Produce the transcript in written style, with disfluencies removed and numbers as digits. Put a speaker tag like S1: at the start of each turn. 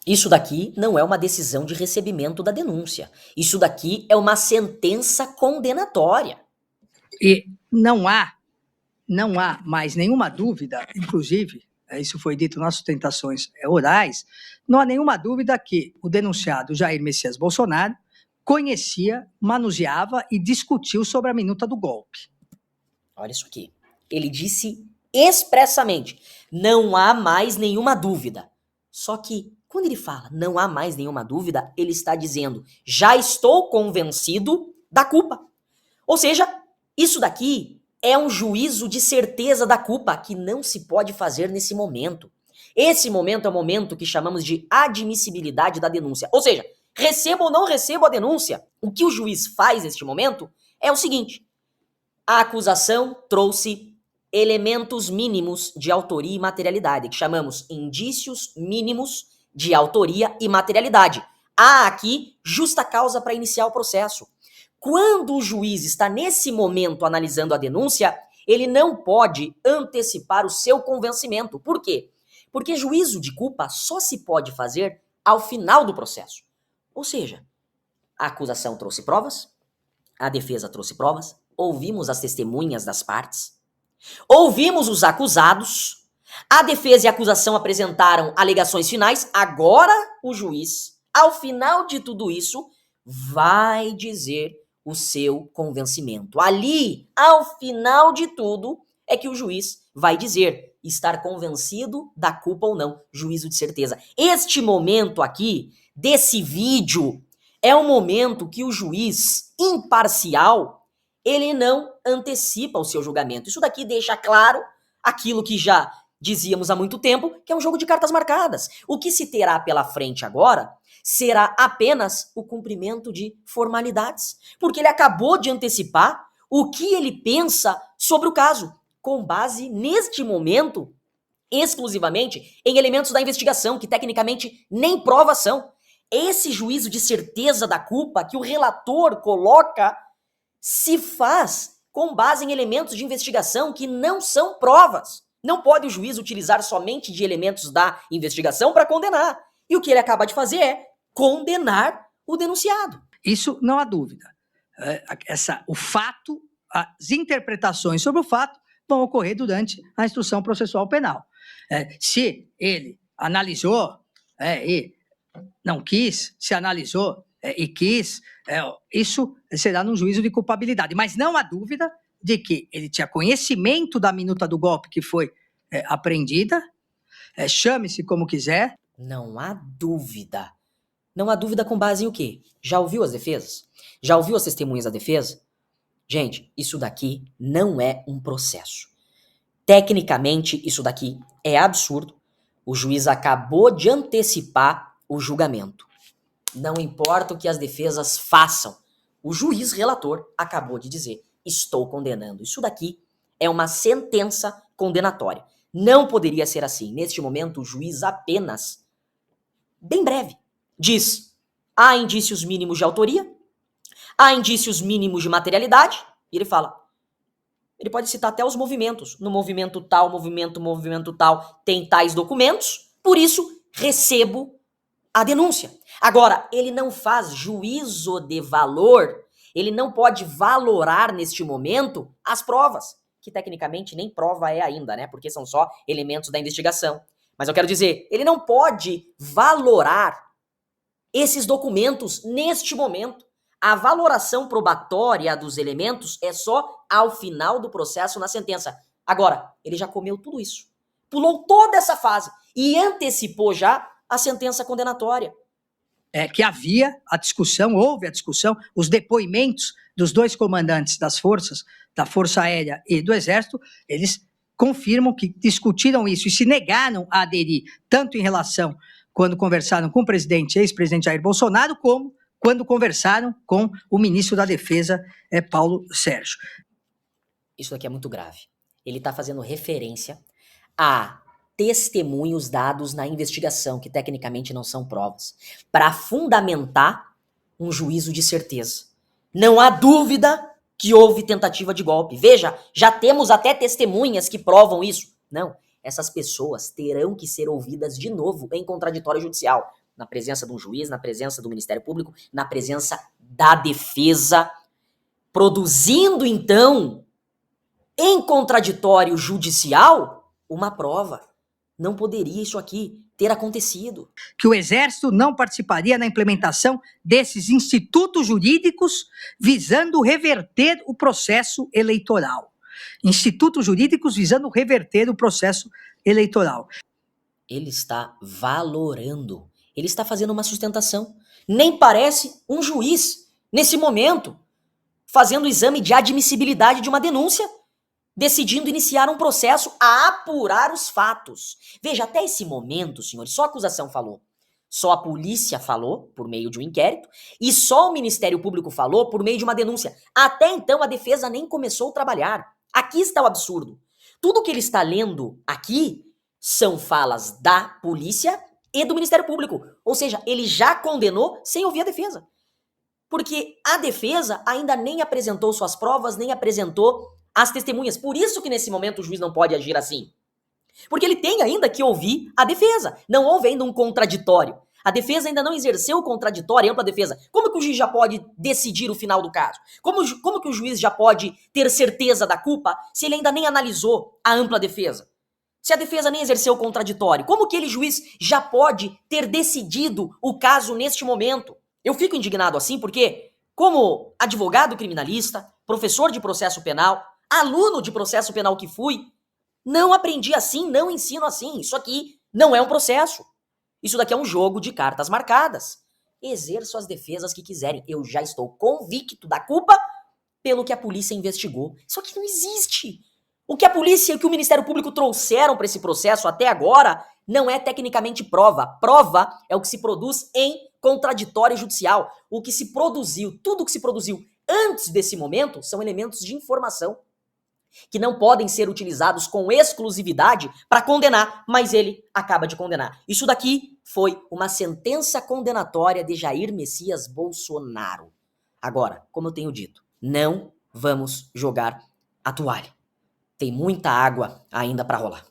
S1: Isso daqui não é uma decisão de recebimento da denúncia. Isso daqui é uma sentença condenatória.
S2: E não há mais nenhuma dúvida, inclusive, isso foi dito nas sustentações orais, não há nenhuma dúvida que o denunciado Jair Messias Bolsonaro conhecia, manuseava e discutiu sobre a minuta do golpe.
S1: Olha isso aqui. Ele disse expressamente, não há mais nenhuma dúvida. Só que, quando ele fala não há mais nenhuma dúvida, ele está dizendo, já estou convencido da culpa. Ou seja, isso daqui é um juízo de certeza da culpa que não se pode fazer nesse momento. Esse momento é o momento que chamamos de admissibilidade da denúncia. Ou seja, recebo ou não recebo a denúncia, o que o juiz faz neste momento é o seguinte: a acusação trouxe elementos mínimos de autoria e materialidade, que chamamos indícios mínimos de autoria e materialidade. Há aqui justa causa para iniciar o processo. Quando o juiz está nesse momento analisando a denúncia, ele não pode antecipar o seu convencimento. Por quê? Porque juízo de culpa só se pode fazer ao final do processo. Ou seja, a acusação trouxe provas, a defesa trouxe provas, ouvimos as testemunhas das partes, ouvimos os acusados, a defesa e a acusação apresentaram alegações finais, agora o juiz, ao final de tudo isso, vai dizer o seu convencimento. Ali, ao final de tudo, é que o juiz vai dizer estar convencido da culpa ou não, juízo de certeza. Este momento aqui, desse vídeo, é um momento que o juiz imparcial, ele não antecipa o seu julgamento. Isso daqui deixa claro aquilo que já dizíamos há muito tempo, que é um jogo de cartas marcadas. O que se terá pela frente agora será apenas o cumprimento de formalidades, porque ele acabou de antecipar o que ele pensa sobre o caso, com base neste momento exclusivamente em elementos da investigação que tecnicamente nem prova são. Esse juízo de certeza da culpa que o relator coloca se faz com base em elementos de investigação que não são provas. Não pode o juiz utilizar somente de elementos da investigação para condenar. E o que ele acaba de fazer é condenar o denunciado.
S2: Isso não há dúvida. O fato, as interpretações sobre o fato vão ocorrer durante a instrução processual penal. Se ele analisou e não quis, se analisou e quis, isso será num juízo de culpabilidade. Mas não há dúvida de que ele tinha conhecimento da minuta do golpe que foi apreendida, chame-se como quiser.
S1: Não há dúvida. Não há dúvida com base em o quê? Já ouviu as defesas? Já ouviu as testemunhas da defesa? Gente, isso daqui não é um processo. Tecnicamente, isso daqui é absurdo. O juiz acabou de antecipar o julgamento. Não importa o que as defesas façam, o juiz relator acabou de dizer, estou condenando. Isso daqui é uma sentença condenatória. Não poderia ser assim. Neste momento, o juiz apenas, bem breve, diz, há indícios mínimos de autoria, há indícios mínimos de materialidade, e ele fala, ele pode citar até os movimentos. No movimento tal, movimento tal, tem tais documentos, por isso recebo a denúncia. Agora, ele não faz juízo de valor, ele não pode valorar neste momento as provas, que tecnicamente nem prova é ainda, né? Porque são só elementos da investigação. Mas eu quero dizer, ele não pode valorar esses documentos neste momento. A valoração probatória dos elementos é só ao final do processo na sentença. Agora, ele já comeu tudo isso. Pulou toda essa fase e antecipou já a sentença condenatória.
S2: Que havia a discussão, houve a discussão, os depoimentos dos dois comandantes das forças, da Força Aérea e do Exército, eles confirmam que discutiram isso e se negaram a aderir, tanto em relação quando conversaram com o presidente, ex-presidente Jair Bolsonaro, como quando conversaram com o ministro da Defesa, Paulo Sérgio.
S1: Isso aqui é muito grave. Ele está fazendo referência a testemunhos dados na investigação, que tecnicamente não são provas, para fundamentar um juízo de certeza. Não há dúvida que houve tentativa de golpe. Veja, já temos até testemunhas que provam isso. Não, essas pessoas terão que ser ouvidas de novo em contraditório judicial. na presença de um juiz, na presença do Ministério Público, na presença da defesa, produzindo então, em contraditório judicial, uma prova. Não poderia isso aqui ter acontecido.
S2: Que o Exército não participaria na implementação desses institutos jurídicos visando reverter o processo eleitoral. Institutos jurídicos visando reverter o processo eleitoral.
S1: Ele está valorando, ele está fazendo uma sustentação. Nem parece um juiz, nesse momento, fazendo o exame de admissibilidade de uma denúncia, decidindo iniciar um processo a apurar os fatos. Veja, até esse momento, senhores, só a acusação falou. Só a polícia falou, por meio de um inquérito, e só o Ministério Público falou por meio de uma denúncia. Até então, a defesa nem começou a trabalhar. Aqui está o absurdo. Tudo que ele está lendo aqui são falas da polícia e do Ministério Público. Ou seja, ele já condenou sem ouvir a defesa. Porque a defesa ainda nem apresentou suas provas, nem apresentou as testemunhas. Por isso que nesse momento o juiz não pode agir assim. Porque ele tem ainda que ouvir a defesa. Não houve ainda um contraditório. A defesa ainda não exerceu o contraditório, a ampla defesa. Como que o juiz já pode decidir o final do caso? Como que o juiz já pode ter certeza da culpa se ele ainda nem analisou a ampla defesa? Se a defesa nem exerceu o contraditório, como que ele, juiz, já pode ter decidido o caso neste momento? Eu fico indignado assim porque, como advogado criminalista, professor de processo penal, aluno de processo penal que fui, não aprendi assim, não ensino assim. Isso aqui não é um processo. Isso daqui é um jogo de cartas marcadas. Exerço as defesas que quiserem. Eu já estou convicto da culpa pelo que a polícia investigou. Isso aqui não existe. O que a polícia e o que o Ministério Público trouxeram para esse processo até agora não é tecnicamente prova. Prova é o que se produz em contraditório judicial. O que se produziu, tudo o que se produziu antes desse momento são elementos de informação que não podem ser utilizados com exclusividade para condenar, mas ele acaba de condenar. Isso daqui foi uma sentença condenatória de Jair Messias Bolsonaro. Agora, como eu tenho dito, não vamos jogar a toalha. Tem muita água ainda para rolar.